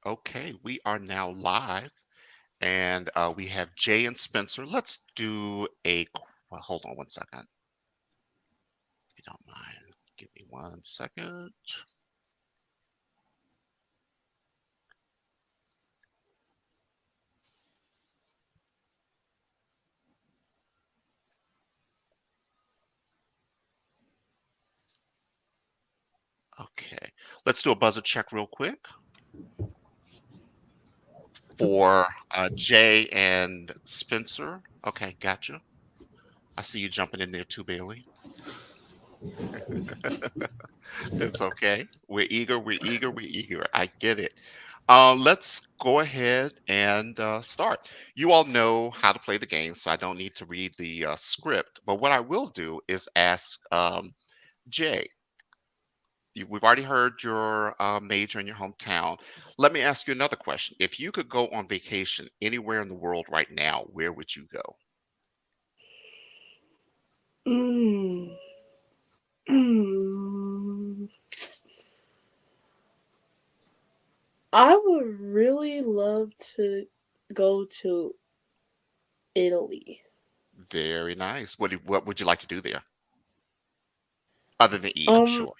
Okay, we are now live, and we have Jay and Spencer. Let's do well, hold on one second, if you don't mind. Give me one second. Okay, let's do a buzzer check real quick for Jay and Spencer. Okay, gotcha. I see you jumping in there too, Bailey. It's okay. We're eager. We're eager. We're eager. I get it. Let's go ahead and start. You all know how to play the game, so I don't need to read the script. But what I will do is ask Jay. We've already heard your major in your hometown. Let me ask you another question. If you could go on vacation anywhere in the world right now, where would you go? Mm. Mm. I would really love to go to Italy. Very nice. What would you like to do there, other than eat? I'm Um, sure.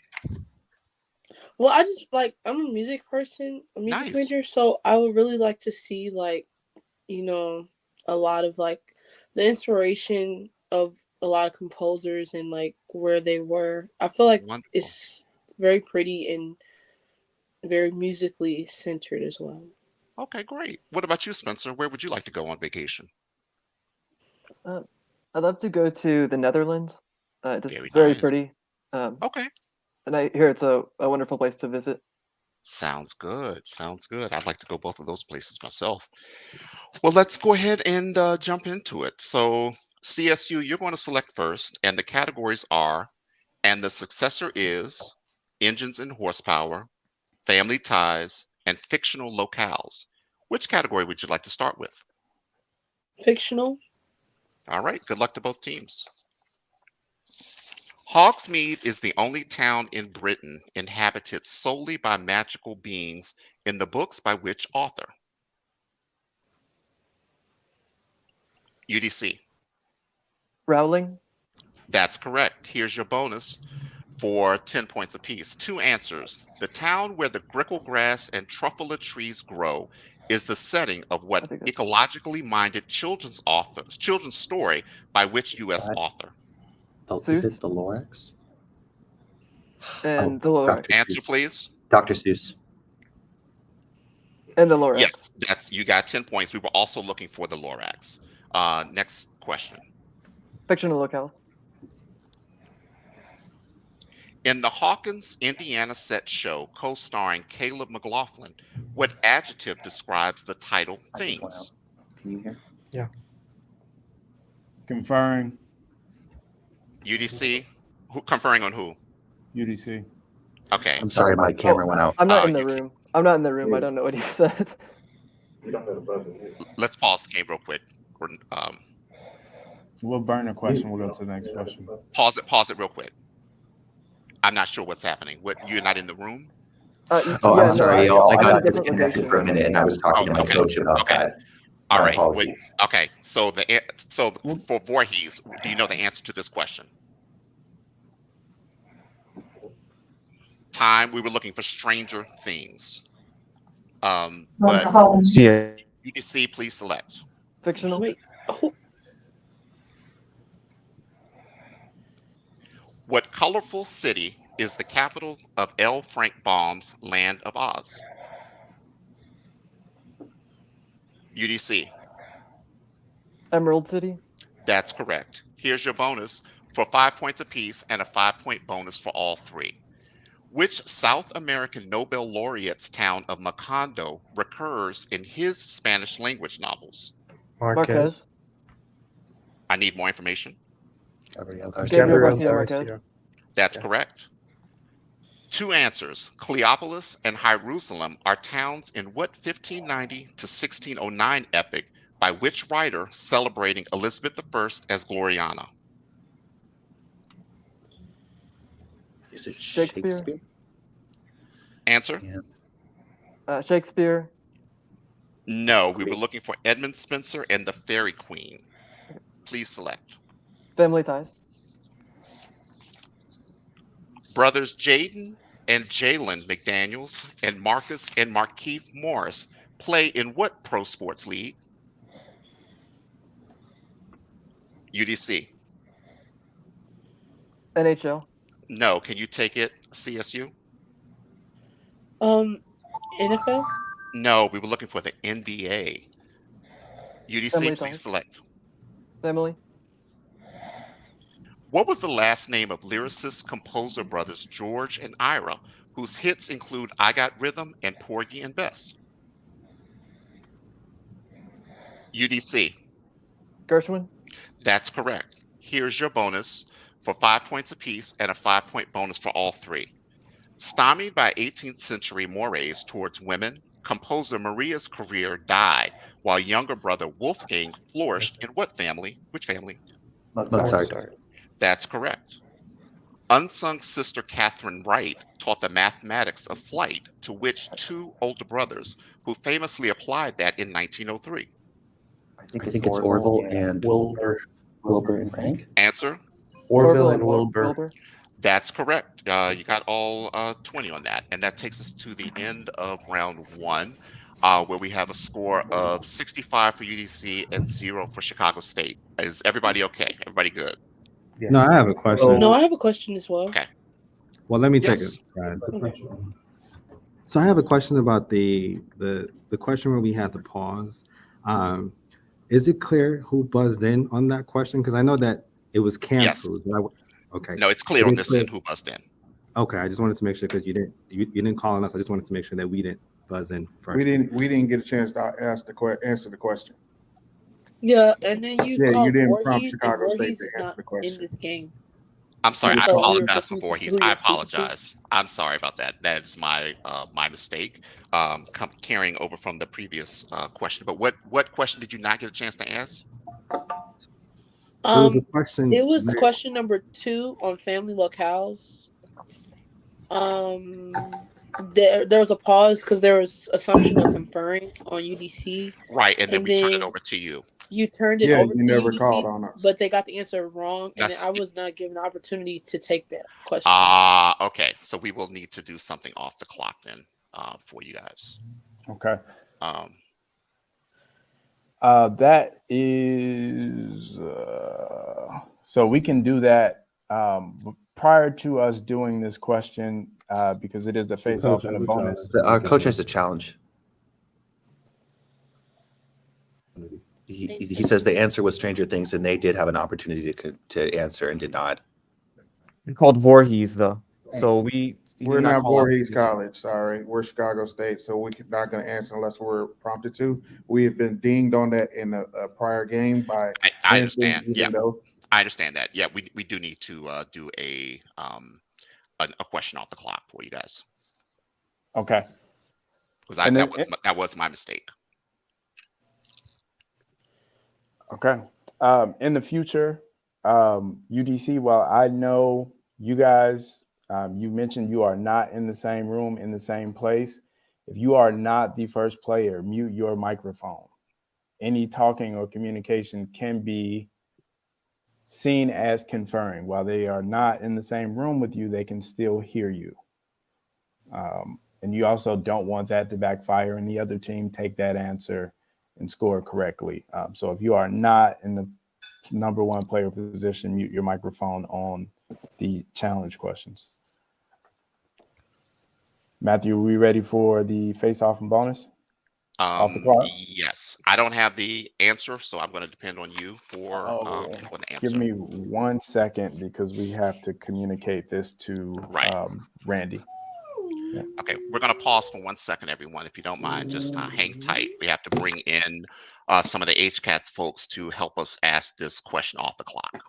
well, I just like I'm a music person, a music Nice. major, so I would really like to see you know a lot of the inspiration of a lot of composers and where they were. I feel like Wonderful. it's very pretty and very musically centered as well. Okay, great. What about you, Spencer? Where would you like to go on vacation? Uh, I'd love to go to the Netherlands. Very It's very nice. pretty, Okay. and I hear it's a wonderful place to visit. Sounds good. Sounds good. I'd like to go both of those places myself. Well, let's go ahead and jump into it. So, CSU, you're going to select first, and the categories are, and the successor is engines and horsepower, family ties, and fictional locales. Which category would you like to start with? Fictional. All right. Good luck to both teams. Hogsmeade is the only town in Britain inhabited solely by magical beings in the books by which author? UDC. Rowling, That's correct. Here's your bonus for 10 points apiece. Two answers. The town where the grickle grass and truffula trees grow is the setting of I what think that's ecologically minded children's story by which Is US that author? is it Seuss the Lorax? Oh, and the Dr. Lorax Answer, Seuss. please. Dr. Seuss. and the Lorax. Yes, that's you got 10 points. We were also looking for the Lorax. Next question. Fictional locales. In the Hawkins, Indiana set show co-starring Caleb McLaughlin, what adjective describes the title I just went out. themes? Can you hear? Yeah. Conferring. UDC, conferring on who? UDC. Okay, I'm sorry, my camera went out. I'm not in the you room. I'm not in the room. I don't know what he said. let's pause the game real quick. We'll burn the question. We'll go to the next question. Pause it real quick. I'm not sure what's happening. What, you're not in the room? Oh, Yeah, I'm no, sorry, y'all. I I'm in got a different disconnected for a location. minute, and I was talking to my Okay, coach about okay. that. All My right. apologies. Okay. So for Voorhees, do you know the answer to this question? Time. We were looking for Stranger Things. But See, UDC, please select. Fictional. Wait. Oh, What colorful city is the capital of L. Frank Baum's Land of Oz? UDC. Emerald City. That's correct. Here's your bonus for 5 points apiece and a 5-point bonus for all three. Which South American Nobel laureate's town of Macondo recurs in his Spanish language novels? Marquez. I need more information. Gabriel Gabriel Garcia. Garcia Marquez. That's Yeah. correct. Two answers. Cleopolis and Jerusalem are towns in what 1590 to 1609 epic by which writer celebrating Elizabeth I as Gloriana? Is it Shakespeare. Shakespeare? Answer? Yeah. Shakespeare. No, we were looking for Edmund Spenser and the Fairy Queen. Please select. Family Ties. Brothers Jaden and Jalen McDaniels and Marcus and Markeith Morris play in what pro sports league? UDC. NHL. No, can you take it? CSU? NFL. No, we were looking for the NBA. UDC, Family please Ties. select. Family. What was the last name of lyricist composer brothers George and Ira, whose hits include I Got Rhythm and Porgy and Bess? UDC. Gershwin. That's correct. Here's your bonus for 5 points apiece and a 5 point bonus for all three. Stymied by 18th century mores towards women, composer Maria's career died while younger brother Wolfgang flourished in what family? Which family? Mozart. That's correct. Unsung sister Catherine Wright taught the mathematics of flight to which two older brothers who famously applied that in 1903? I think it's Orville and Wilbur and Frank. Answer? Orville and Wilbur. That's correct. You got all 20 on that. And that takes us to the end of round one, where we have a score of 65 for UDC and 0 for Chicago State. Is everybody okay? Everybody good? No, I have a question. No, I have a question as well. Okay. Well, let me take Yes. it, guys. Okay. So I have a question about the question where we had to pause. Is it clear who buzzed in on that question? Because I know that it was canceled. Okay. No, it's clear It on is this clear. end who buzzed in. Okay, I just wanted to make sure because you didn't call on us. I just wanted to make sure that we didn't buzz in first. We didn't get a chance to answer the question. Yeah, and then you Yeah, called you didn't prompt Voorhees, and Chicago State Voorhees to is answer not the in question. this game. I'm sorry. I So we were apologize for confused as Voorhees. to who I you're speaking to. apologize. I'm sorry about that. That is my mistake. Carrying over from the previous question. But what question did you not get a chance to ask? It was a question. It was question number 2 on family locales. There was a pause because there was assumption of conferring on UDC. Right, and then And we turned it then over to you. You turned it Yeah, over you to never UDC, called on us. but they got the answer wrong, and then That's- I was not given the opportunity to take that question. Okay. So we will need to do something off the clock then for you guys. Okay. Um, That is so we can do that prior to us doing this question because it is the face-off and a bonus. Our coach has a challenge. He says the answer was Stranger Things, and they did have an opportunity to answer and did not. It's called Voorhees, though. So We're not Voorhees College. Sorry, we're Chicago State, so we're not going to answer unless we're prompted to. We have been dinged on that in a prior game by. I understand. even Yeah, though- I understand that. Yeah, we do need to do a question off the clock for you guys Okay. because And then- that was my mistake. Okay. In the future, UDC, while I know you guys, you mentioned you are not in the same room, in the same place. If you are not the first player, mute your microphone. Any talking or communication can be seen as conferring. While they are not in the same room with you, they can still hear you. And you also don't want that to backfire and the other team take that answer and score correctly. So if you are not in the number one player position, mute your microphone on the challenge questions. Matthew, are we ready for the face-off and bonus? Off the clock? Yes, I don't have the answer, so I'm going to depend on you for the answer. Give me 1 second because we have to communicate this to Randy. Okay, we're going to pause for 1 second, everyone. If you don't mind, just hang tight. We have to bring in some of the HCATS folks to help us ask this question off the clock.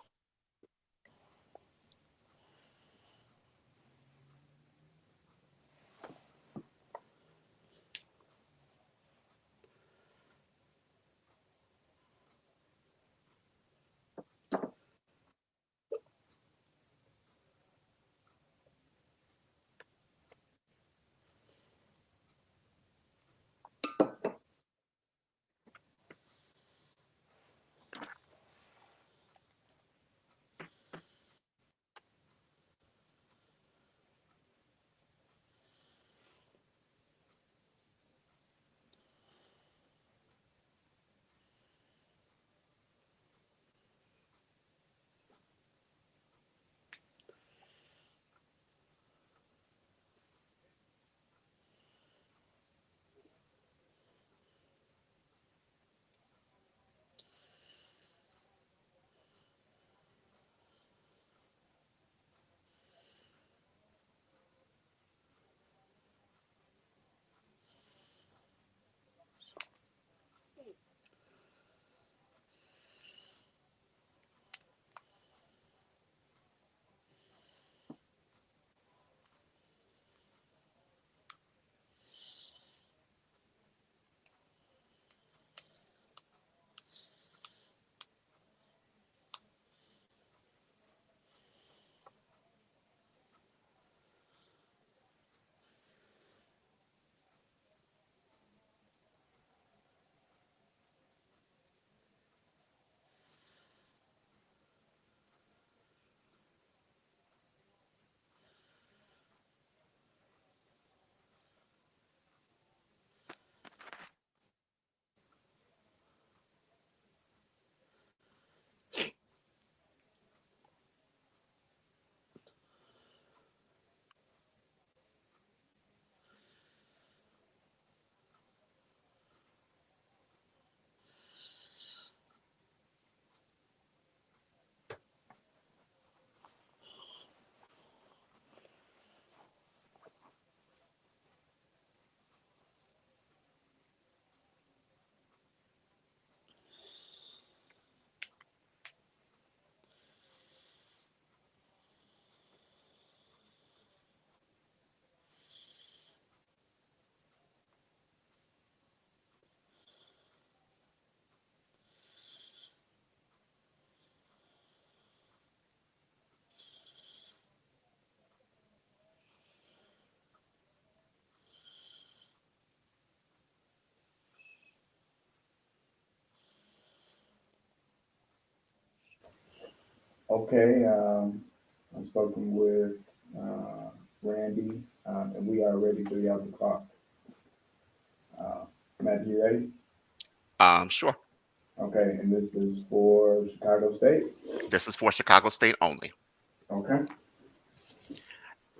Okay, I've spoken with Randy, and we are ready for the other clock. Matthew, you ready? Sure. Okay, and this is for Chicago State. This is for Chicago State only. Okay.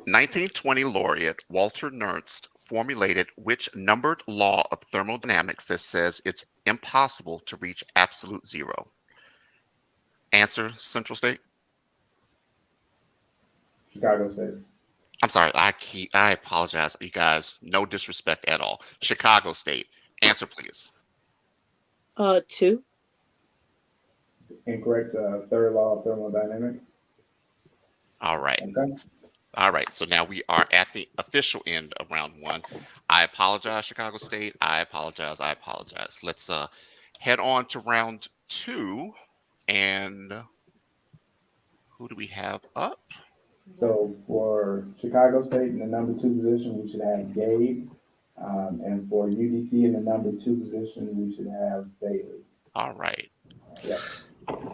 1920 laureate Walter Nernst formulated which numbered law of thermodynamics that says it's impossible to reach absolute zero? Answer, Central State. Chicago State. I'm sorry, I apologize, you guys. No disrespect at all. Chicago State. Answer, please. 2. Incorrect. Third law of thermodynamics. All right. Okay. All right. So now we are at the official end of round 1. I apologize, Chicago State. I apologize. Let's head on to round 2. And who do we have up? So for Chicago State in the number 2 position, we should have Gabe. And for UDC in the number 2 position, we should have Bailey. All right. Yep.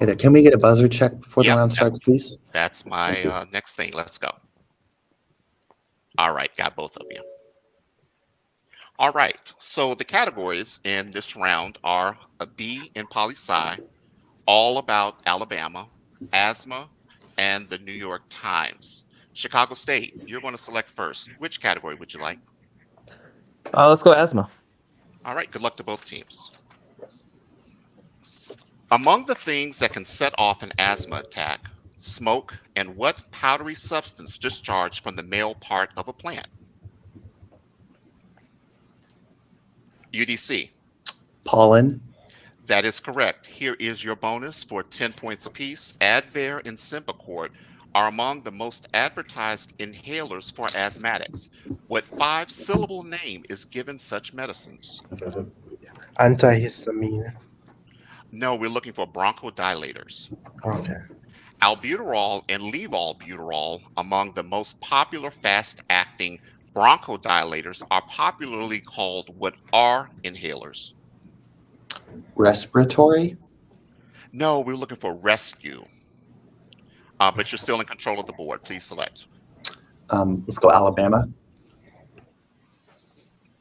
Hey there, can we get a buzzer check before the Yep, round starts, please? That's my next thing. Let's go. All right. Got both of you. All right. So the categories in this round are a B in poli-sci, all about Alabama, asthma, and the New York Times. Chicago State, you're going to select first. Which category would you like? Let's go asthma. All right, good luck to both teams. Among the things that can set off an asthma attack, smoke, and what powdery substance discharged from the male part of a plant? UDC. Pollen. That is correct. Here is your bonus for 10 points apiece. Advair and Symbicort are among the most advertised inhalers for asthmatics. What 5-syllable name is given such medicines? Antihistamine. No, we're looking for bronchodilators. Okay. Albuterol and levolbuterol, among the most popular fast-acting bronchodilators, are popularly called what are inhalers? Respiratory. No, we're looking for rescue. But you're still in control of the board. Please select. Let's go Alabama.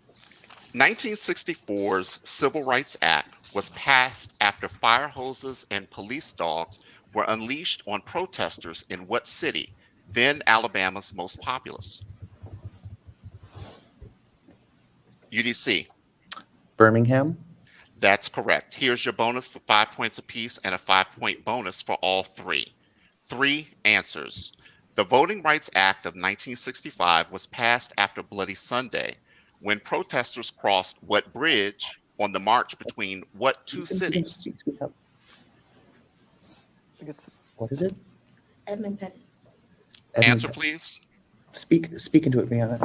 1964's Civil Rights Act was passed after fire hoses and police dogs were unleashed on protesters in what city, then Alabama's most populous? UDC. Birmingham. That's correct. Here's your bonus for 5 points apiece and a 5-point bonus for all 3. 3 answers. The Voting Rights Act of 1965 was passed after Bloody Sunday, when protesters crossed what bridge on the march between what 2 cities? What is it? Edmund Pettus. Answer, please. Speak into it, man.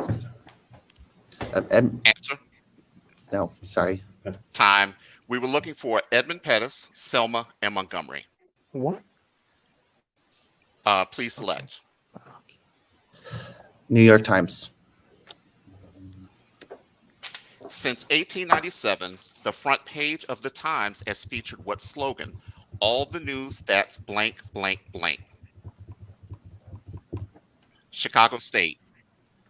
Answer. No, sorry. Time. We were looking for Edmund Pettus, Selma, and Montgomery. What? Please select. New York Times. Since 1897, the front page of the Times has featured what slogan? All the news that's blank, blank, blank. Chicago State.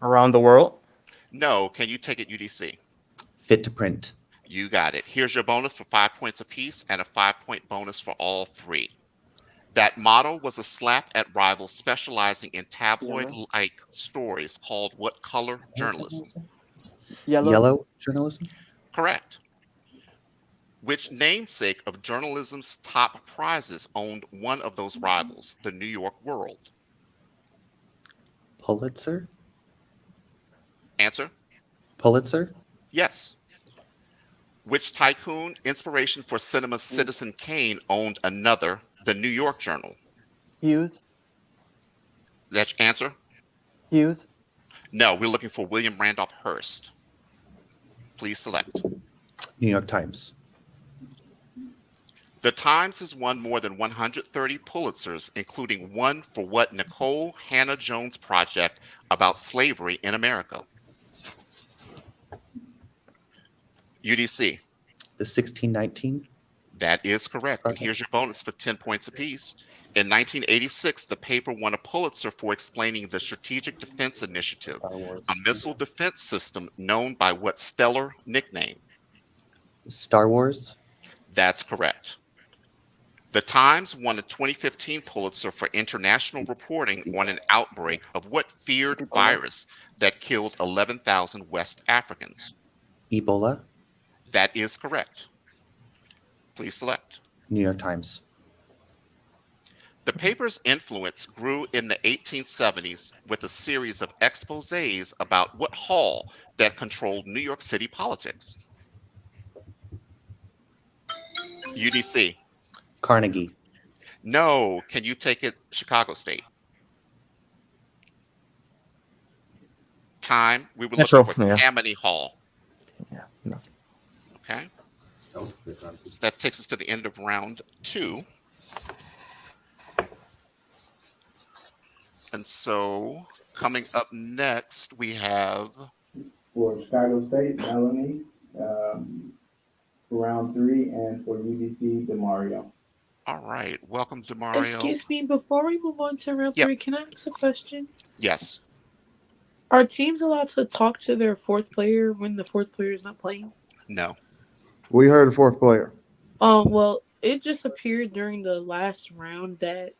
Around the world. No, can you take it, UDC? Fit to print. You got it. Here's your bonus for 5 points apiece and a 5-point bonus for all 3. That motto was a slap at rivals specializing in tabloid-like stories called what color journalism? Yellow. Journalism. Correct. Which namesake of journalism's top prizes owned one of those rivals, the New York World? Pulitzer. Answer? Pulitzer. Yes. Which tycoon, inspiration for cinema's Citizen Kane, owned another, the New York Journal? Hughes. That's your answer? Hughes. No, we're looking for William Randolph Hearst. Please select. New York Times. The Times has won more than 130 Pulitzers, including one for what Nicole Hannah Jones project about slavery in America? UDC. The 1619. That is correct. And Okay. here's your bonus for 10 points apiece. In 1986, the paper won a Pulitzer for explaining the Strategic Defense Initiative, Star Wars. a missile defense system known by what stellar nickname? Star Wars. That's correct. The Times won a 2015 Pulitzer for international reporting on an outbreak of what feared virus that killed 11,000 West Africans? Ebola. That is correct. Please select. New York Times. The paper's influence grew in the 1870s with a series of exposés about what hall that controlled New York City politics? UDC. Carnegie. No. Can you take it Chicago State? Time. We were Metro, looking for yeah. Tammany Hall. Yeah. that's- Okay. So that takes us to the end of round 2. And so coming up next, we have For Chicago State, Melanie, round 3, and for UDC, Demario. all right. Welcome, Demario. Excuse me, before we move on to round Yep. 3, can I ask a question? Yes. Are teams allowed to talk to their fourth player when the fourth player is not playing? No. We heard the fourth player. Well, it just appeared during the last round that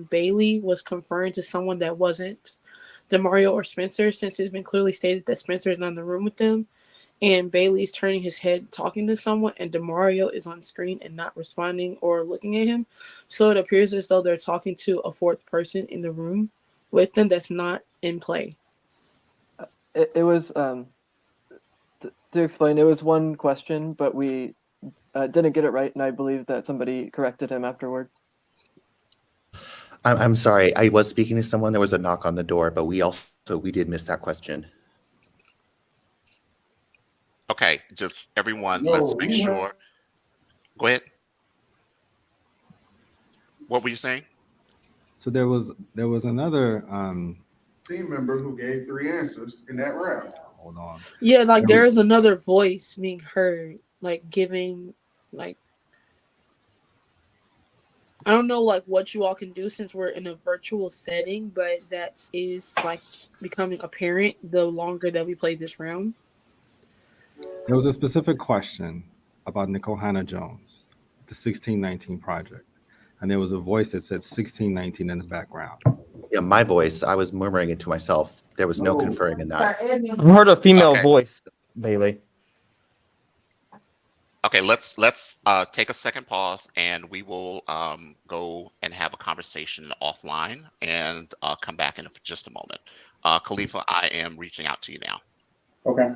Bailey was conferring to someone that wasn't Demario or Spencer, since it's been clearly stated that Spencer is not in the room with them, and Bailey's turning his head talking to someone, and Demario is on screen and not responding or looking at him. So it appears as though they're talking to a fourth person in the room with them that's not in play. It was to explain. It was one question, but we didn't get it right, and I believe that somebody corrected him afterwards. I'm sorry. I was speaking to someone. There was a knock on the door, but we did miss that question. Okay. Just everyone, let's make sure. Go ahead. What were you saying? So there was another Team member who gave 3 answers in that round. hold on. Yeah, like there's another voice being heard, like giving, like, I don't know, like what you all can do since we're in a virtual setting, but that is like becoming apparent the longer that we play this round. There was a specific question about Nicole Hannah-Jones, the 1619 project. And there was a voice that said 1619 in the background. Yeah, my voice. I was murmuring it to myself. There was no conferring in that. I heard a female Okay. voice, Bailey. Okay, let's take a second pause, and we will go and have a conversation offline and come back in just a moment. Khalifa, I am reaching out to you now. Okay.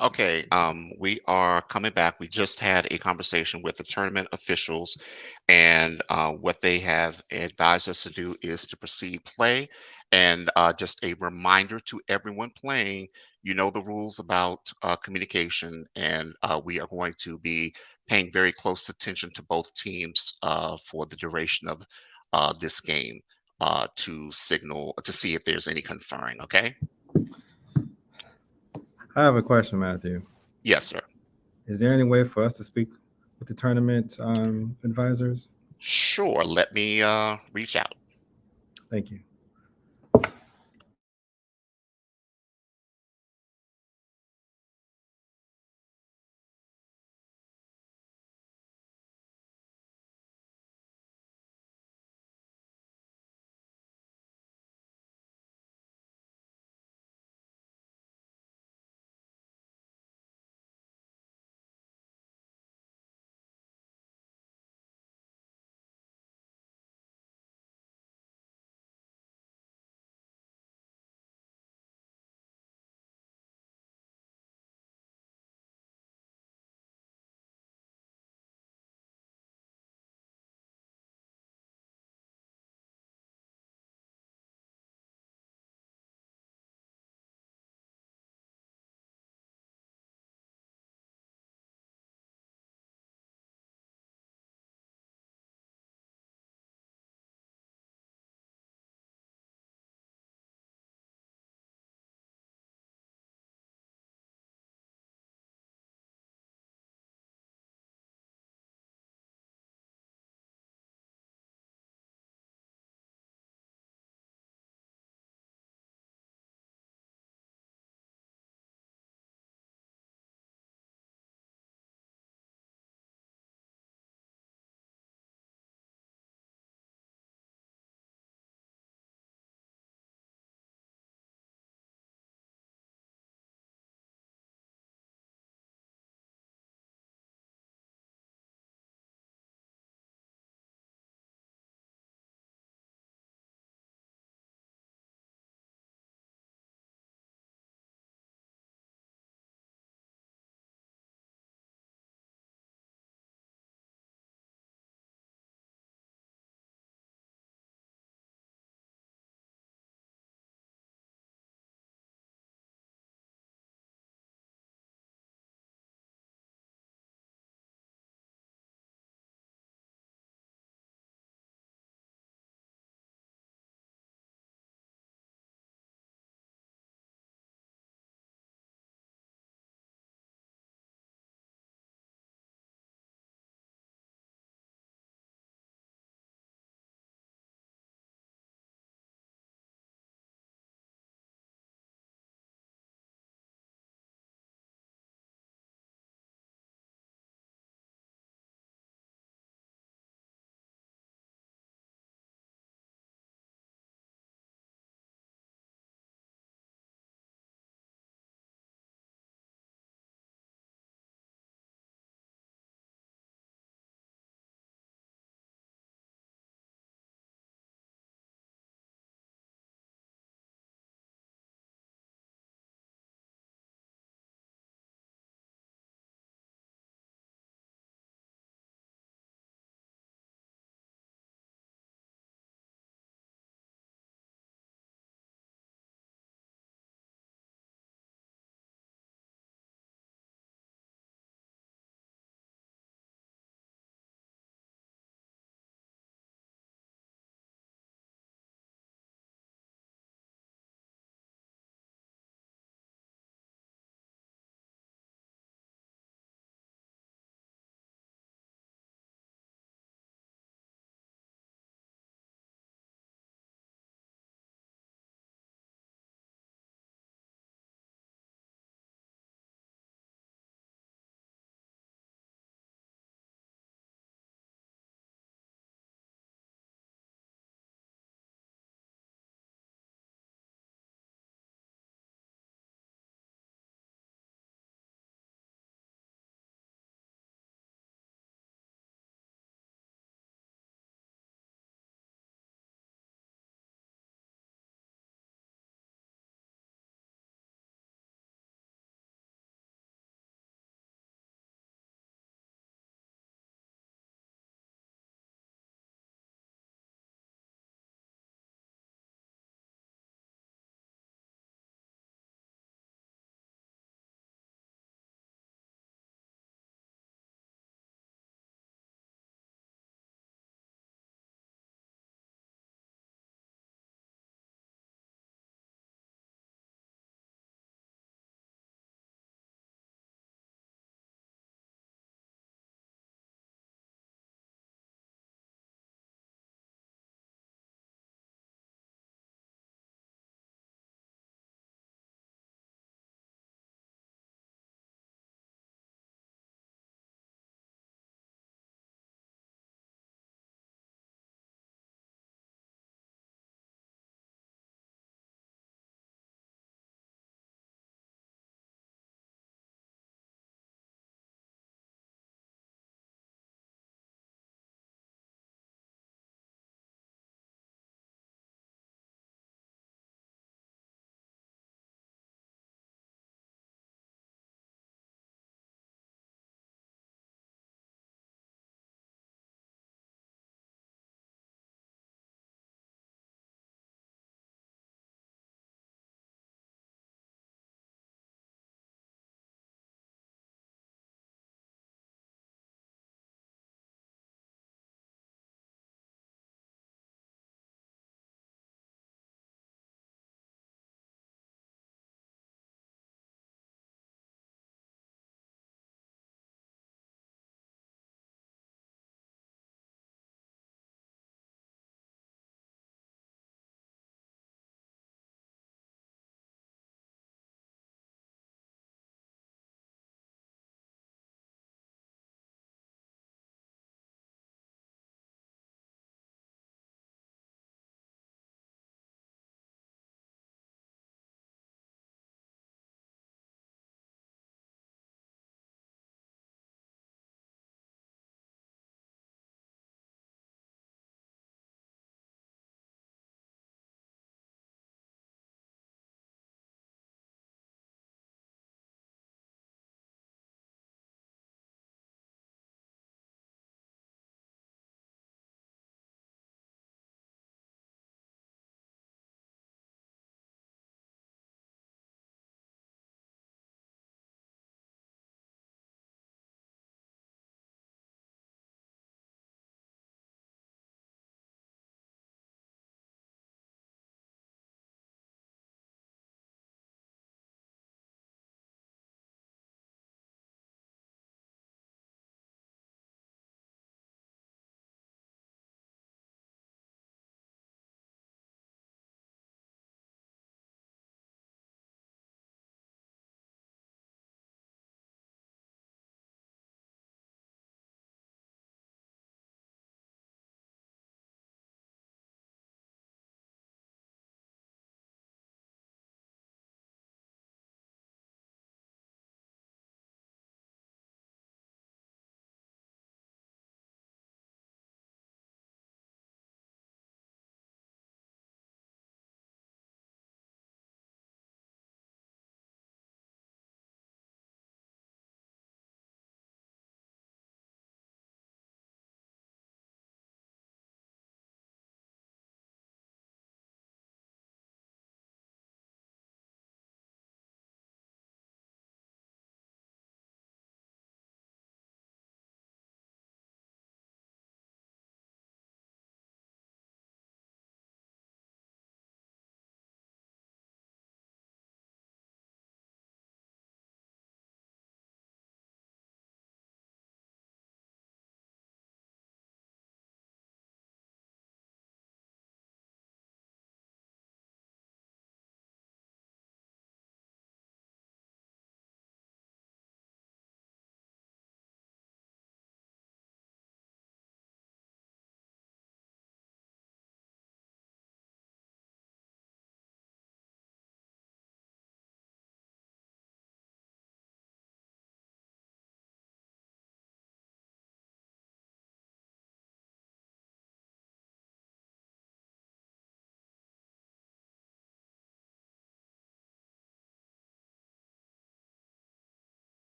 Okay, we are coming back. We just had a conversation with the tournament officials, and what they have advised us to do is to proceed play. And just a reminder to everyone playing, you know the rules about communication, and we are going to be paying very close attention to both teams for the duration of this game to signal to see if there's any conferring. Okay? I have a question, Matthew. Yes, sir. Is there any way for us to speak with the tournament advisors? Sure. Let me reach out. Thank you.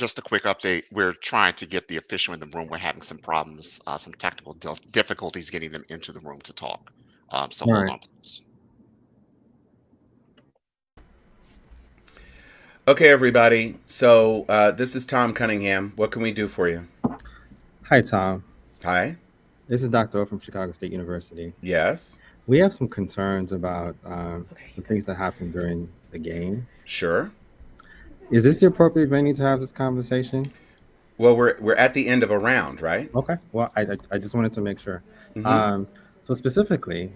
just a quick update. We're trying to get the official in the room. We're having some problems, some technical difficulties getting them into the room to talk. So All hold right. on, please. Okay, everybody. So this is Tom Cunningham. What can we do for you? Hi, Tom. Hi. This is Dr. O from Chicago State University. Yes. We have some concerns about some things that happened during the game. Sure. Is this the appropriate venue to have this conversation? Well, we're at the end of a round, right? Okay. Well, I just wanted to make sure. Mhm. So specifically,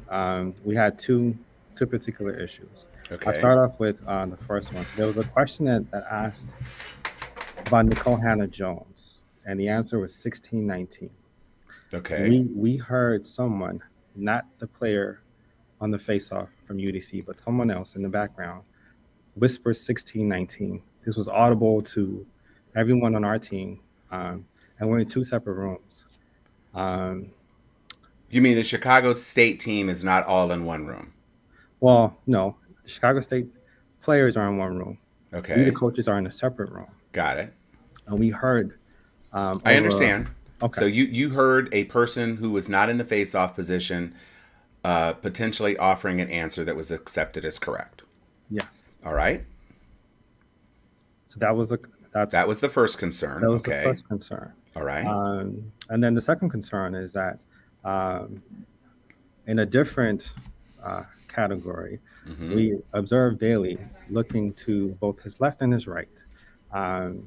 we had two particular issues. Okay. I'll start off with the first one. So there was a question that asked about Nicole Hannah-Jones, and the answer was 1619. Okay. We heard someone, not the player on the face-off from UDC, but someone else in the background, whisper 1619. This was audible to everyone on our team, and we're in two separate rooms. You mean the Chicago State team is not all in one room? Well, no. The Chicago State players are in one room. Okay. We, the coaches, are in a separate room. Got it. And we heard. I understand. Okay. So you heard a person who was not in the face-off position potentially offering an answer that was accepted as correct. Yes. All right. So that was the first concern. That was okay. the first concern. All right. And then the second concern is that in a different category, Mhm. we observed Bailey looking to both his left and his right. And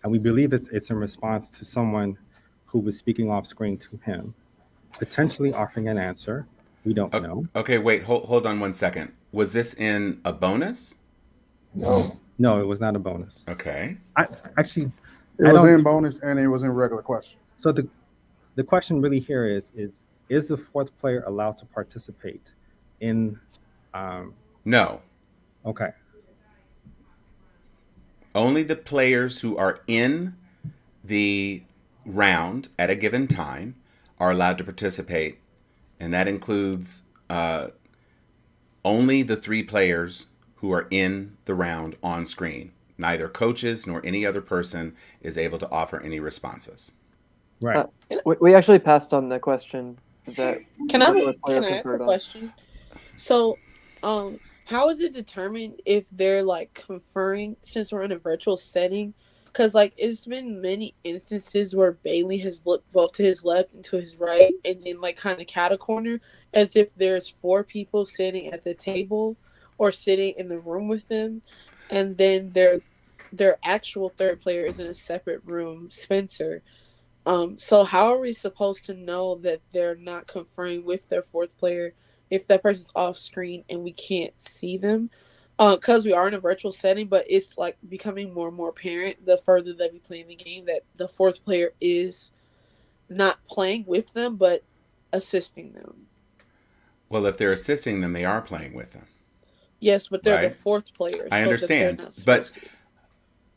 we believe it's in response to someone who was speaking off screen to him, potentially offering an answer. We don't know. Okay, wait, hold on one second. Was this in a bonus? No. No, it was not a bonus. Okay. It was in bonus and it was in regular question. So the question really here is the fourth player allowed to participate in? No. Okay. Only the players who are in the round at a given time are allowed to participate, and that includes only the three players who are in the round on screen. Neither coaches nor any other person is able to offer any responses. Right. We actually passed on the question that. Can I the player ask a conferred on. question? So, how is it determined if they're like conferring since we're in a virtual setting? Because like it's been many instances where Bailey has looked both to his left and to his right, and then like kind of cat a corner as if there's four people sitting at the table or sitting in the room with them, and then their actual third player is in a separate room, Spencer. So how are we supposed to know that they're not conferring with their fourth player if that person's off screen and we can't see them? Because we are in a virtual setting, but it's like becoming more and more apparent the further that we play in the game that the fourth player is not playing with them, but assisting them. Well, if they're assisting them, they are playing with them. Yes, but they're Right. the fourth player. I so understand, that they're not but supposed to.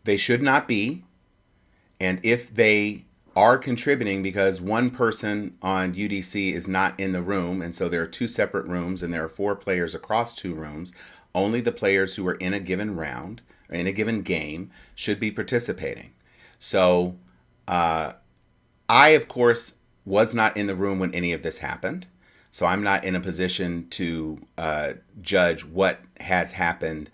they should not be. And if they are contributing, because one person on UDC is not in the room, and so there are two separate rooms and there are four players across two rooms, only the players who are in a given round or in a given game should be participating. So I, of course, was not in the room when any of this happened. So I'm not in a position to judge what has happened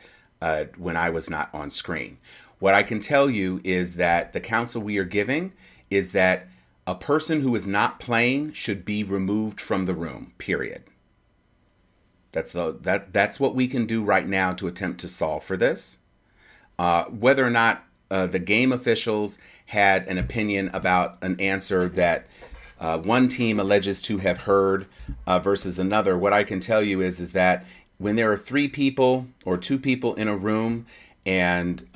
when I was not on screen. What I can tell you is that the counsel we are giving is that a person who is not playing should be removed from the room, period. That's what we can do right now to attempt to solve for this. Whether or not the game officials had an opinion about an answer that one team alleges to have heard versus another, what I can tell you is that when there are three people or two people in a room and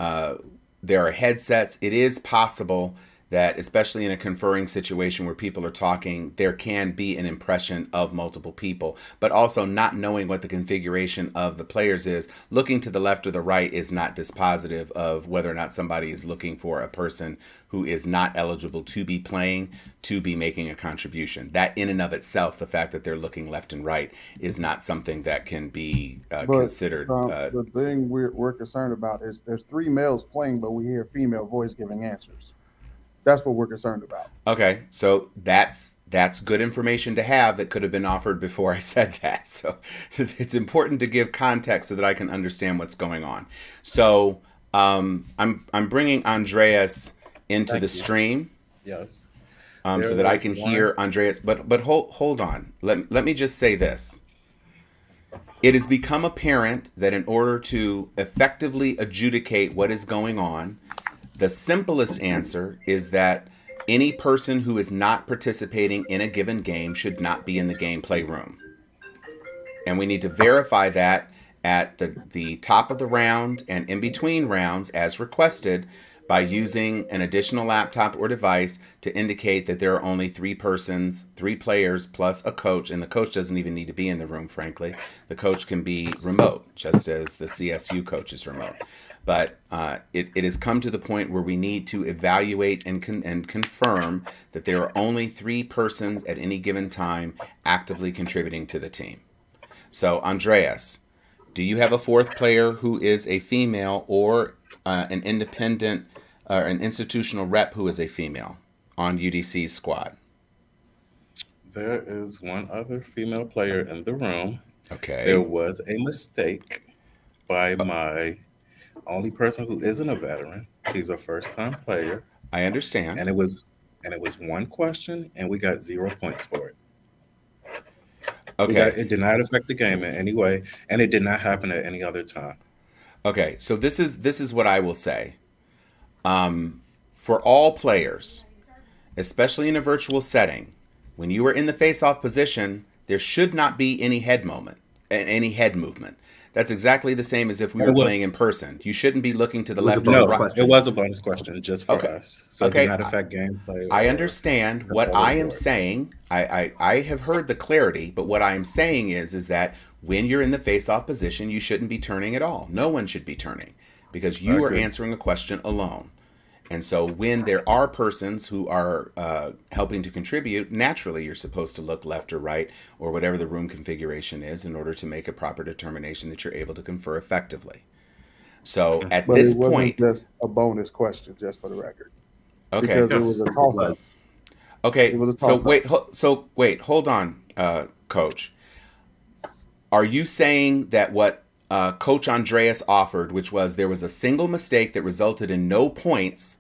there are headsets, it is possible that especially in a conferring situation where people are talking, there can be an impression of multiple people, but also not knowing what the configuration of the players is. Looking to the left or the right is not dispositive of whether or not somebody is looking for a person who is not eligible to be playing, to be making a contribution. That in and of itself, the fact that they're looking left and right is not something that can be considered. The thing we're concerned about is there's 3 males playing, but we hear female voice giving answers. That's what we're concerned about. Okay, so that's good information to have that could have been offered before I said that. So it's important to give context so that I can understand what's going on. So I'm bringing Andreas into the stream. Yes. So that I can hear Andreas. But hold on. Let me just say this. It has become apparent that in order to effectively adjudicate what is going on, the simplest answer is that any person who is not participating in a given game should not be in the gameplay room. And we need to verify that at the top of the round and in between rounds as requested by using an additional laptop or device to indicate that there are only 3 players plus a coach, and the coach doesn't even need to be in the room, frankly. The coach can be remote, just as the CSU coach is remote. But it has come to the point where we need to evaluate and confirm that there are only 3 persons at any given time actively contributing to the team. So, Andreas, do you have a 4th player who is a female or an independent or an institutional rep who is a female on UDC's squad? There is one other female player in the room. Okay. There was a mistake by my only person who isn't a veteran. He's a first-time player. I understand. And it was 1 question, and we got 0 points for it. Okay. It did not affect the game in any way, and it did not happen at any other time. Okay, so this is what I will say. For all players, especially in a virtual setting, when you are in the face-off position, there should not be any head movement. That's exactly the same as if we were playing in person. You shouldn't be looking to the left or right. It was a bonus question just for us. So okay. It did not affect gameplay. I understand. What I am saying, I have heard the clarity, but what I am saying is that when you're in the face-off position, you shouldn't be turning at all. No one should be turning because you are answering a question alone. And so when there are persons who are helping to contribute, naturally you're supposed to look left or right or whatever the room configuration is in order to make a proper determination that you're able to confer effectively. So at this point, it wasn't just a bonus question, just for the record. Okay. Because it was a toss-up. Okay. It was a So toss-up. wait, hold on, Coach. Are you saying that what Coach Andreas offered, which was there was a single mistake that resulted in no points,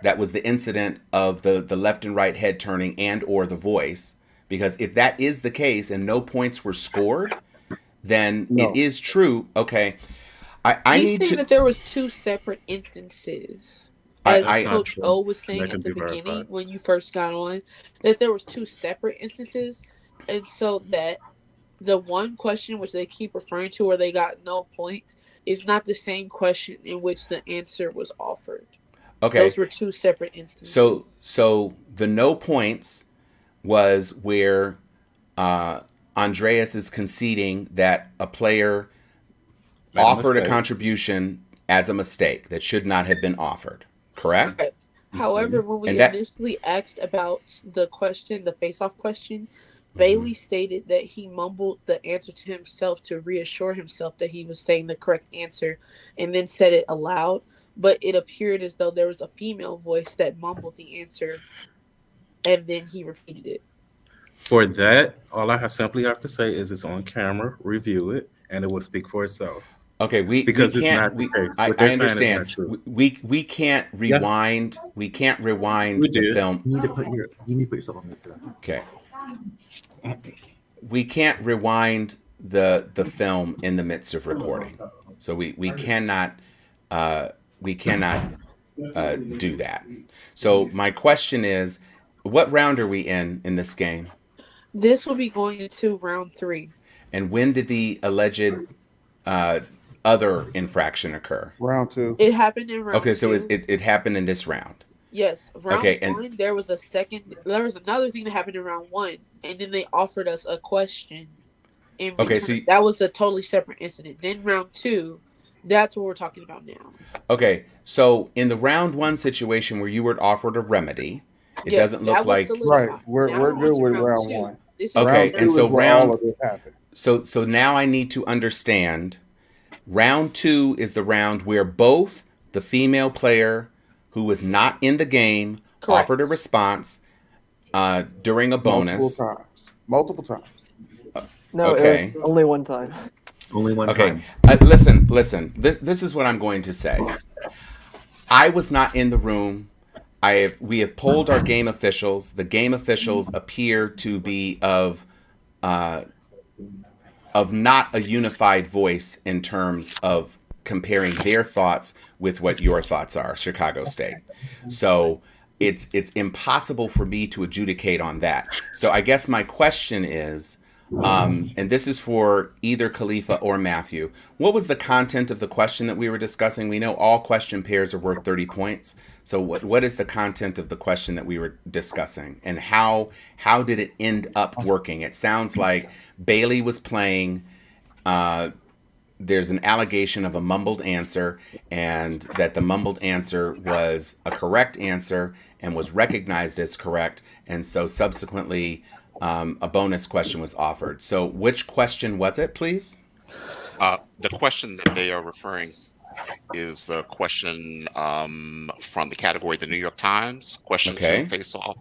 that was the incident of the left and right head turning and or the voice? Because if that is the case and no points were scored, then it is true. Okay. He's saying that there was 2 separate instances. As Coach O was saying at the beginning when you first got on, that there was 2 separate instances. And so that the one question which they keep referring to where they got no points is not the same question in which the answer was offered. Okay. Those were 2 separate instances. So the no points was where Andreas is conceding that a player offered a contribution as a mistake that should not have been offered. Correct? However, when we initially asked about the question, the face-off question, Bailey stated that he mumbled the answer to himself to reassure himself that he was saying the correct answer and then said it aloud. But it appeared as though there was a female voice that mumbled the answer and then he repeated it. For that, all I simply have to say is it's on camera, review it, and it will speak for itself. Okay, we can't. I understand. We can't rewind. Yeah. We can't rewind the film. You need to put yourself on mute. Okay. We can't rewind the film in the midst of recording, so we cannot do that. So my question is, what round are we in this game? This will be going into round 3. And when did the alleged other infraction occur? Round 2. It happened in round 2. Okay, so it happened in this round. Yes, round Okay, and one, there was another thing that happened in round one, and then they offered us a question in okay, return. so That was a totally separate incident. Then round two, that's what we're talking about now. okay, so in the round one situation where you were offered a remedy, it Yes, doesn't that look was like Right. solidified. We're Now we're we're on good to with round round two. one. This is okay, Round and two so is where all of this happened. so now I need to understand. Round two is the round where both the female player who was not in the game correct. offered a response during a bonus. Multiple times. No, Okay. it was only one time. Only one Okay, time. listen. This is what I'm going to say. I was not in the room. We have polled our game officials. The game officials appear to be of not a unified voice in terms of comparing their thoughts with what your thoughts are, Chicago State. So it's impossible for me to adjudicate on that. So I guess my question is, and this is for either Khalifa or Matthew, what was the content of the question that we were discussing? We know all question pairs are worth 30 points. So what is the content of the question that we were discussing, and how did it end up working? It sounds like Bailey was playing. There's an allegation of a mumbled answer, and that the mumbled answer was a correct answer and was recognized as correct, and so subsequently a bonus question was offered. So which question was it, please? The question that they are referring is the question from the category The New York Times. Question Okay. 2, face-off.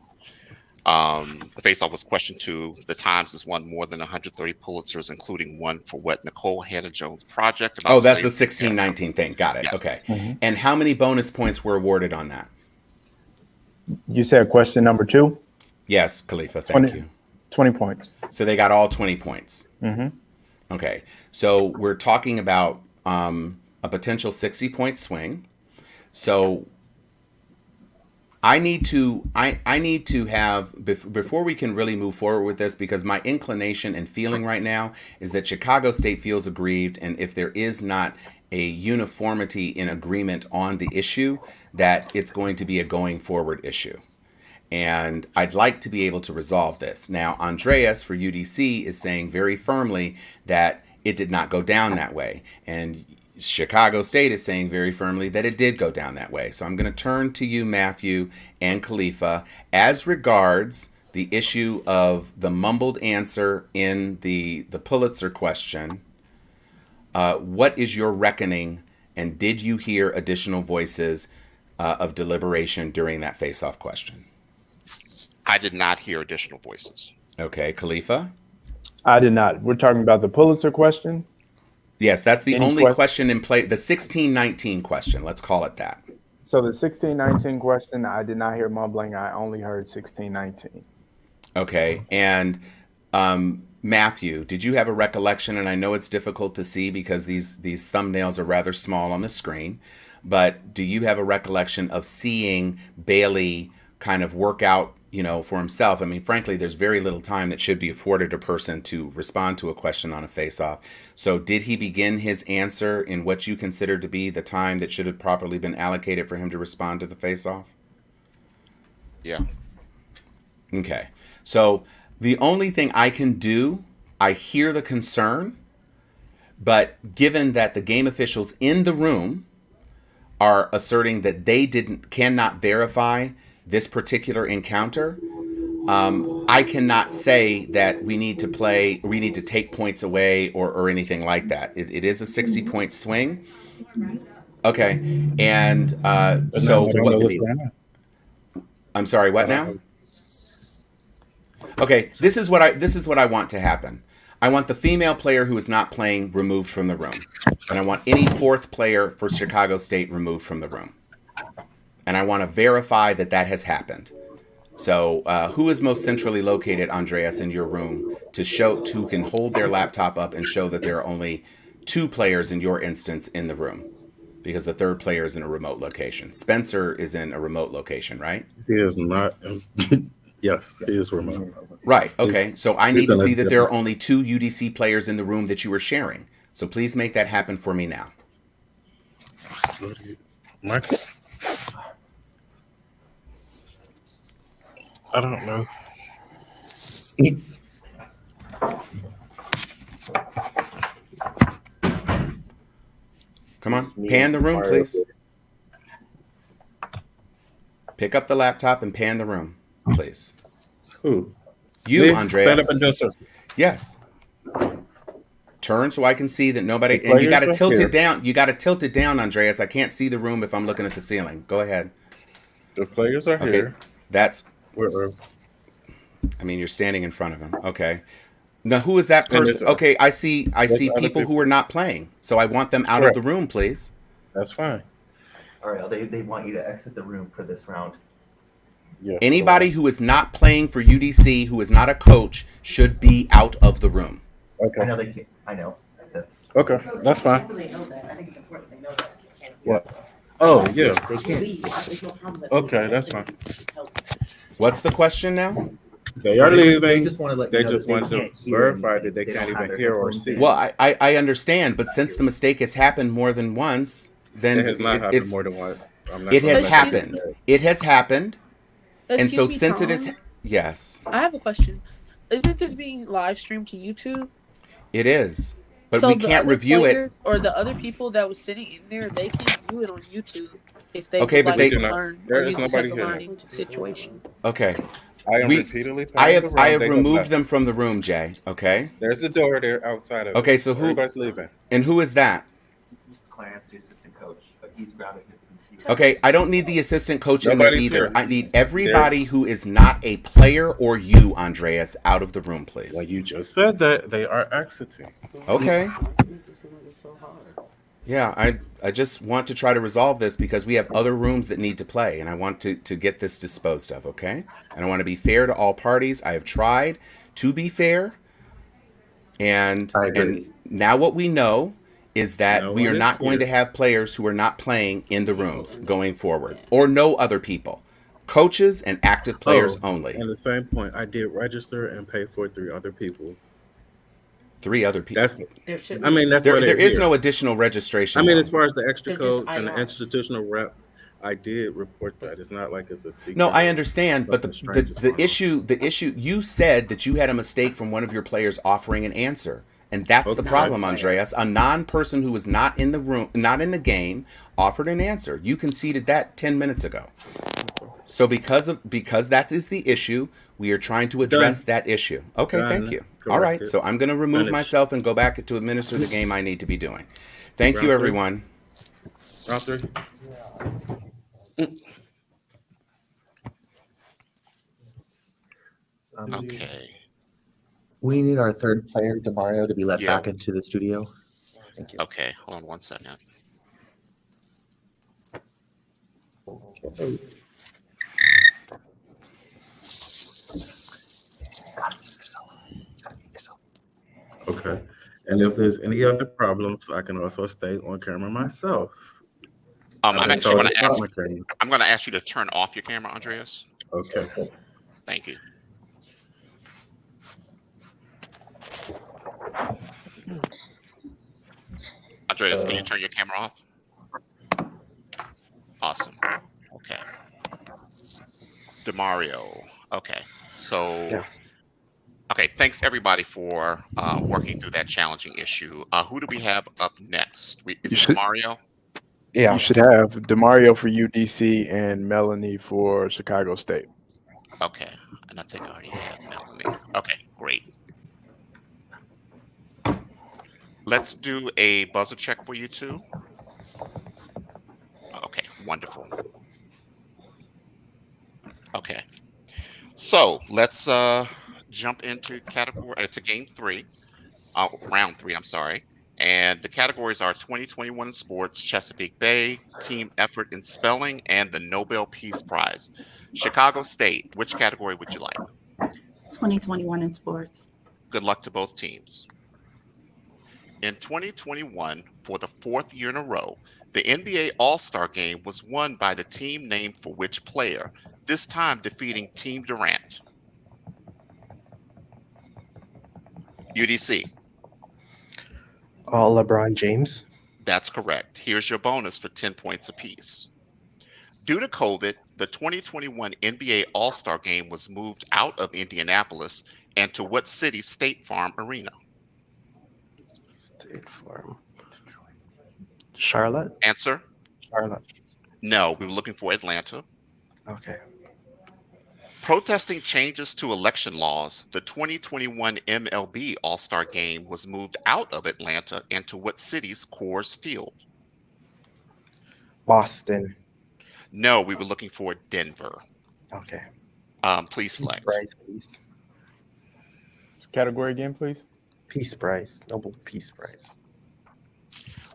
The face-off was question 2. The Times has won more than 130 Pulitzers, including one for what Nicole Hannah-Jones project. Oh, that's the 1619 thing. Got it. Yes. Okay. Mm-hmm. And how many bonus points were awarded on that? You said question number 2? Yes, Khalifa. Thank 20. you. 20 points. So they got all 20 points. Mm-hmm. Okay. So we're talking about a potential 60-point swing. So I need to have, before we can really move forward with this, because my inclination and feeling right now is that Chicago State feels aggrieved, and if there is not a uniformity in agreement on the issue, that it's going to be a going forward issue. And I'd like to be able to resolve this. Now, Andreas for UDC is saying very firmly that it did not go down that way. And Chicago State is saying very firmly that it did go down that way. So I'm going to turn to you, Matthew and Khalifa, as regards the issue of the mumbled answer in the Pulitzer question. What is your reckoning, and did you hear additional voices of deliberation during that face-off question? I did not hear additional voices. Okay, Khalifa? I did not. We're talking about the Pulitzer question? Yes, that's the Any only question in play. The 1619 question, let's call it that. So the 1619 question, I did not hear mumbling. I only heard 1619. Okay, and Matthew, did you have a recollection? And I know it's difficult to see because these thumbnails are rather small on the screen, but do you have a recollection of seeing Bailey kind of work out, for himself? I mean, frankly, there's very little time that should be afforded a person to respond to a question on a face-off. So did he begin his answer in what you consider to be the time that should have properly been allocated for him to respond to the face-off? Yeah. Okay. So the only thing I can do, I hear the concern, but given that the game officials in the room are asserting that they cannot verify this particular encounter, I cannot say that we need to take points away or anything like that. It is a 60-point swing. Okay. And so I'm sorry, what now? Okay, this is what I want to happen. I want the female player who is not playing removed from the room. And I want any fourth player for Chicago State removed from the room. And I want to verify that has happened. So who is most centrally located, Andreas, in your room who can hold their laptop up and show that there are only 2 players in your instance in the room? Because the third player is in a remote location. Spencer is in a remote location, right? He is not. Yes, he is remote. Right. Okay. So I need he's to in a see that there are different- only 2 UDC players in the room that you were sharing. So please make that happen for me now. Michael? I don't know. Come on, pan the room, please. Pick up the laptop and pan the room, please. Who? You, Me? Stand Andreas. up and do a circle. Yes. Turn so I can see that nobody. The And you got to players are tilt here. it down. You got to tilt it down, Andreas. I can't see the room if I'm looking at the ceiling. Go ahead. The players are Okay. here. That's. We're, I mean, you're standing in front of him. Okay. Now, who is that And person? there's- Okay, I see. I there's see other people who people. are not playing. So I want them out Correct. of the room, please. that's fine. All right, they want you to exit the room for this round. Yeah. Anybody who is not playing for UDC, who is not a coach, should be out of the room. Okay. I know they can't. I know. That's Okay. That's fine. They know that. I think it's important they know that. What? Oh, yeah. they can't. There's no problem that Okay, that's fine. What's the question now? They are They leaving. just want to let They you know just that wanted to can't hear verify anything. that they don't can't have even their hear or headphones see. in. Well, I understand, but since the mistake has happened more than once, then It has not happened it's more than once. I'm not it gonna has let Excuse you happened. say it. It has happened, and Excuse so me, since it is, Tom. yes, I have a question. Isn't this being live streamed to YouTube? it is, but so we the can't other review it. players or the other people that was sitting in there, they can view it on YouTube if they Okay, would but like they- to do not- learn there or is use this nobody as a here now. learning situation. Okay, I am We- repeatedly. I panning have the room. I have They removed left. them from the room, Jay. Okay, There's the door there outside of it. Okay, so who- Everybody's leaving. and who is that? Clarence, the assistant coach, but he's grabbing his computer. Okay, I don't need the assistant coach in there Nobody's either. here. I need everybody who is not a player or you, Andreas, out of the room, please. Well, you just said that they are exiting. Okay. Yeah, I just want to try to resolve this because we have other rooms that need to play, and I want to get this disposed of, okay? And I want to be fair to all parties. I have tried to be fair, and I agree. and now what we know is that No we are one is not going to here. have players who are not playing in the rooms going forward, or no other people. Coaches and active players Oh, only. And the same point, I did register and pay for 3 other people. 3 other people. That's. There should I mean, that's There why they're is here. no additional registration. I mean, though. as far as the extra They're just coach and the IRs. institutional rep, I did report that. It's not like it's a secret. No, I understand, but Something strange is the going on. issue you said that you had a mistake from one of your players offering an answer. And that's the Okay. problem, Andreas. A non-person who was not in the room, not in the game, offered an answer. You conceded that 10 minutes ago. So because that is the issue, we are trying to address that issue. Okay, Done. thank you. All right, Corrected. so I'm going to remove Finished. myself and go back to administer the game I need to be doing. Thank you, Round three. everyone. Round 3. Okay. We need our third player, Demario, to be let Yeah. back into the studio. Thank you. Okay. Hold on one second. Okay. And if there's any other problems, I can also stay on camera myself. I'm I've been actually told going to to stop ask. my camera. I'm going to ask you to turn off your camera, Andreas. Okay. Thank you. Andreas, can you turn your camera off? Awesome. Okay. Demario. Okay. So, okay. Thanks everybody for working through that challenging issue. Who do we have up next? Is it Demario? Yeah. You should have Demario for UDC and Melanie for Chicago State. Okay. And I think I already have Melanie. Okay, great. Let's do a buzzer check for you two. Okay, wonderful. Okay. So let's jump into game 3, round 3, I'm sorry. And the categories are 2021 in sports, Chesapeake Bay, team effort in spelling, and the Nobel Peace Prize. Chicago State, which category would you like? 2021 in sports. Good luck to both teams. In 2021, for the 4th year in a row, the NBA All-Star Game was won by the team named for which player, this time defeating Team Durant? UDC. LeBron James. That's correct. Here's your bonus for 10 points apiece. Due to COVID, The 2021 NBA All-Star Game was moved out of Indianapolis and to what city's State Farm Arena? State Farm. Charlotte? Answer? Charlotte. No, we were looking for Atlanta. Okay. Protesting changes to election laws, the 2021 MLB All-Star Game was moved out of Atlanta and to what city's Coors Field? Boston. No, we were looking for Denver. Okay. Please select. Prize, please. Category again, please. Peace Prize. Nobel Peace Prize.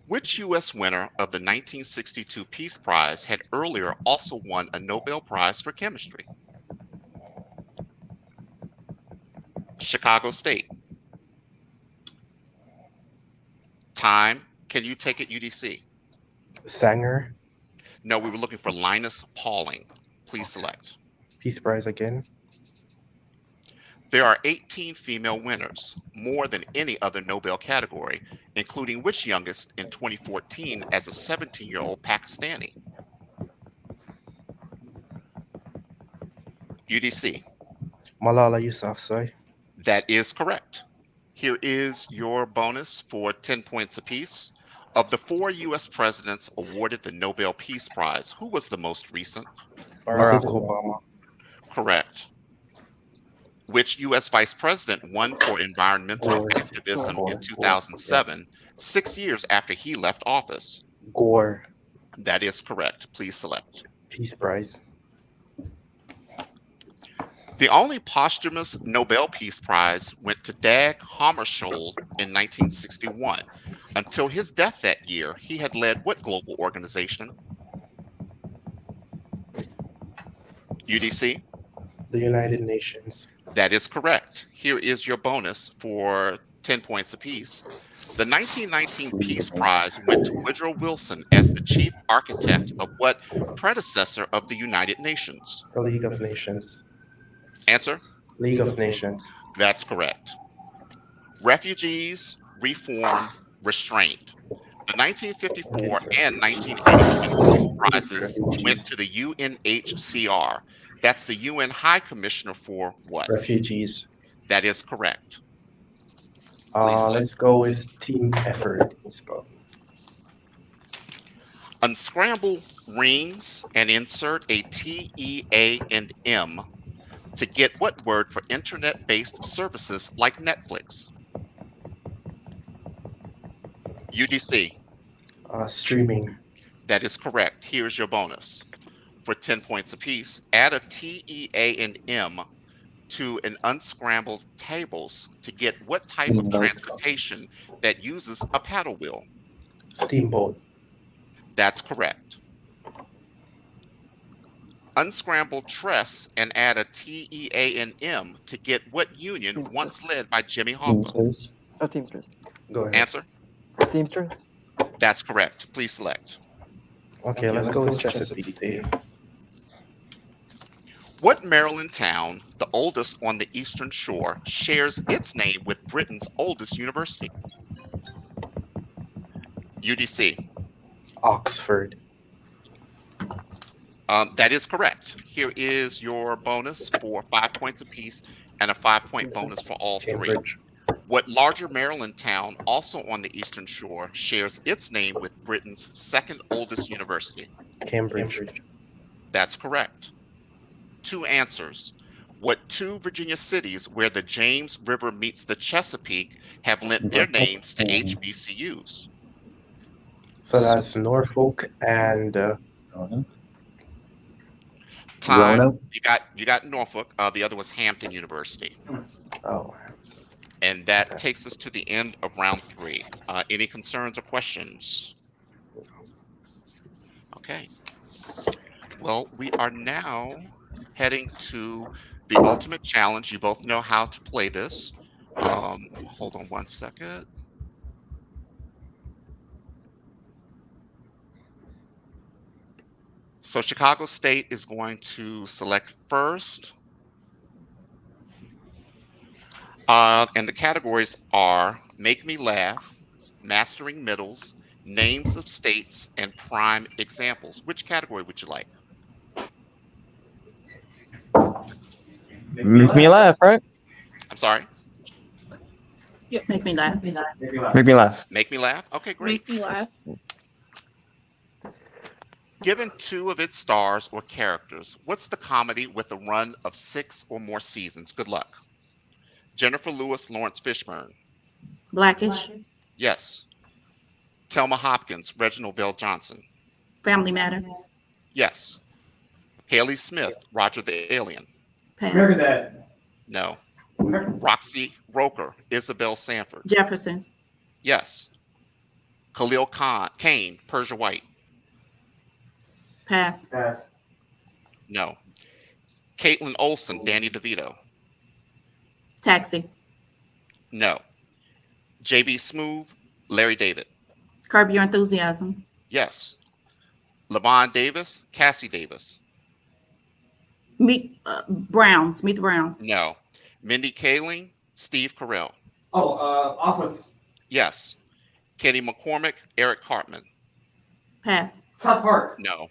Which U.S. winner of the 1962 Peace Prize had earlier also won a Nobel Prize for chemistry? Chicago State. Time. Can you take it, UDC? Sanger. No, we were looking for Linus Pauling. Please select. Peace Prize again. There are 18 female winners, more than any other Nobel category, including which youngest in 2014 as a 17-year-old Pakistani? UDC. Malala Yousafzai. That is correct. Here is your bonus for 10 points apiece. Of the 4 U.S. presidents awarded the Nobel Peace Prize, who was the most recent? Barack Obama. Correct. Which U.S. vice president won for environmental activism in 2007, 6 years after he left office? Gore. That is correct. Please select. Peace Prize. The only posthumous Nobel Peace Prize went to Dag Hammarskjöld in 1961. Until his death that year, he had led what global organization? UDC? The United Nations. That is correct. Here is your bonus for 10 points apiece. The 1919 Peace Prize went to Woodrow Wilson as the chief architect of what predecessor of the United Nations? The League of Nations. Answer? League of Nations. That's correct. Refugees, reform, restraint. The 1954 and 1982 Peace Prizes went to the UNHCR. That's the UN High Commissioner for what? Refugees. That is correct. Let's go with team effort. Let's go. Unscramble rings and insert a T, E, A, and M to get what word for internet-based services like Netflix? UDC. Streaming. That is correct. Here's your bonus. For 10 points apiece, add a T, E, A, and M to an unscrambled tables to get what type of transportation that uses a paddle wheel? Steamboat. That's correct. Unscramble tress and add a T, E, A, and M to get what union Teamsters. once led by Jimmy Hoffa? Oh, Teamsters. Go ahead. Answer? Teamsters. That's correct. Please select. Okay, let's go with Chesapeake Bay. What Maryland town, the oldest on the Eastern Shore, shares its name with Britain's oldest university? UDC. Oxford. That is correct. Here is your bonus for 5 points apiece and a 5-point bonus for all three. Cambridge. What larger Maryland town, also on the Eastern Shore, shares its name with Britain's second oldest university? Cambridge. That's correct. 2 answers. What 2 Virginia cities where the James River meets the Chesapeake have lent their names to HBCUs? So that's Norfolk and Time. You got Norfolk. The other was Hampton University. oh, And that takes us to the end of round 3. Any concerns or questions? Okay. Well, we are now heading to the ultimate challenge. You both know how to play this. Hold on one second. So Chicago State is going to select first. And the categories are Make Me Laugh, Mastering Middles, Names of States, and Prime Examples. Which category would you like? Make me laugh, right? I'm sorry. Yes. Make me laugh. Make me laugh. Make me laugh. Okay, great. Make me laugh. Given 2 of its stars or characters, what's the comedy with a run of 6 or more seasons? Good luck. Jennifer Lewis, Lawrence Fishburne. Blackish. Yes. Thelma Hopkins, Reginald Bell Johnson. Family Matters. Yes. Haley Smith, Roger the Alien. Pass. American Dad. No. Roxy Roker, Isabel Sanford. Jeffersons. Yes. Khalil Kane, Persia White. Pass. Pass. No. Caitlin Olsen, Danny DeVito. Taxi. No. J.B. Smoove, Larry David. Curb Your Enthusiasm. Yes. Lavon Davis, Cassie Davis. Meet Browns. Meet the Browns. No. Mindy Kaling, Steve Carell. Oh, Office. Yes. Kenny McCormick, Eric Cartman. Pass. South Park. No.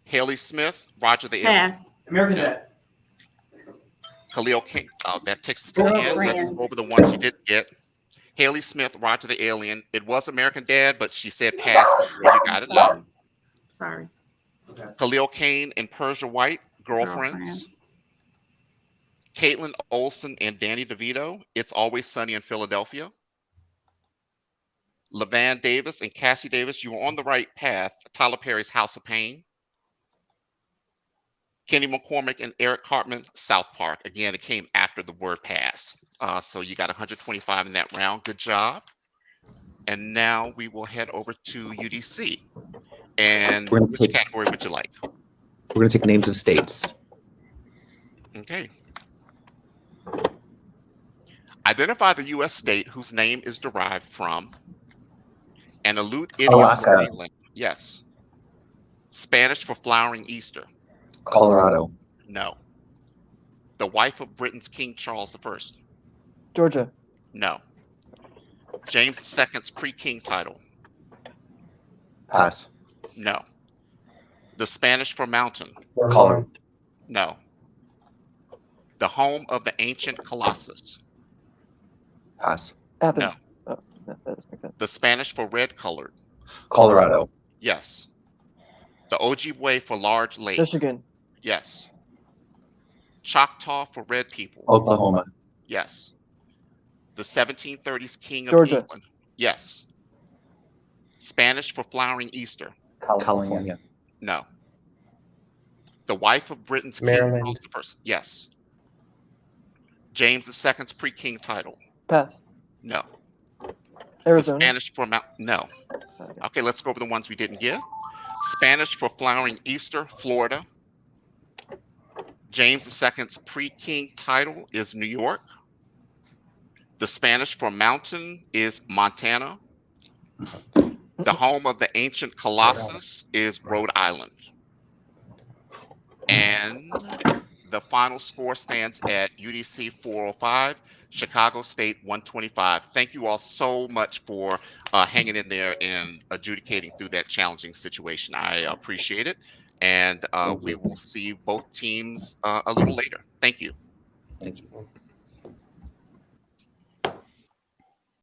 Haley Smith, Roger the Alien. Pass. American No. Dad. Khalil King. That takes us to the end. Let's go over the ones you didn't get. Haley Smith, Roger the Alien. It was American Dad, but she said pass before you got it. Sorry. Sorry. Khalil Kane and Persia White, Girlfriends. Caitlin Olsen and Danny DeVito, It's Always Sunny in Philadelphia. Lavan Davis and Cassie Davis, you were on the right path. Tyler Perry's House of Pain. Kenny McCormick and Eric Cartman, South Park. Again, it came after the word pass. So you got 125 in that round. Good job. And now we will head over to UDC. And which category would you like? We're going to take names of states. Okay. Identify the U.S. state whose name is derived from an allude idiom. Alaska. Yes. Spanish for flowering Easter. Colorado. No. The wife of Britain's King Charles I. Georgia. No. James II's pre-king title. Pass. No. The Spanish for mountain. Colorado. No. The home of the ancient Colossus. Pass. Athens. No. Oh, that doesn't make sense. The Spanish for red colored. Colorado. Yes. The Ojibwe for large lake. Michigan. Yes. Choctaw for red people. Oklahoma. Yes. The 1730s king of Georgia. England. Yes. Spanish for flowering Easter. California. No. The wife of Britain's Maryland. King Charles I. Yes. James II's pre-king title. Pass. No. Arizona. The Spanish for no. Okay, let's go over the ones we didn't get. Spanish for flowering Easter, Florida. James II's pre-king title is New York. The Spanish for mountain is Montana. The home of the ancient Colossus is Rhode Island. And the final score stands at UDC 405, Chicago State 125. Thank you all so much for hanging in there and adjudicating through that challenging situation. I appreciate it. And we will see both teams a little later. Thank you. Thank you.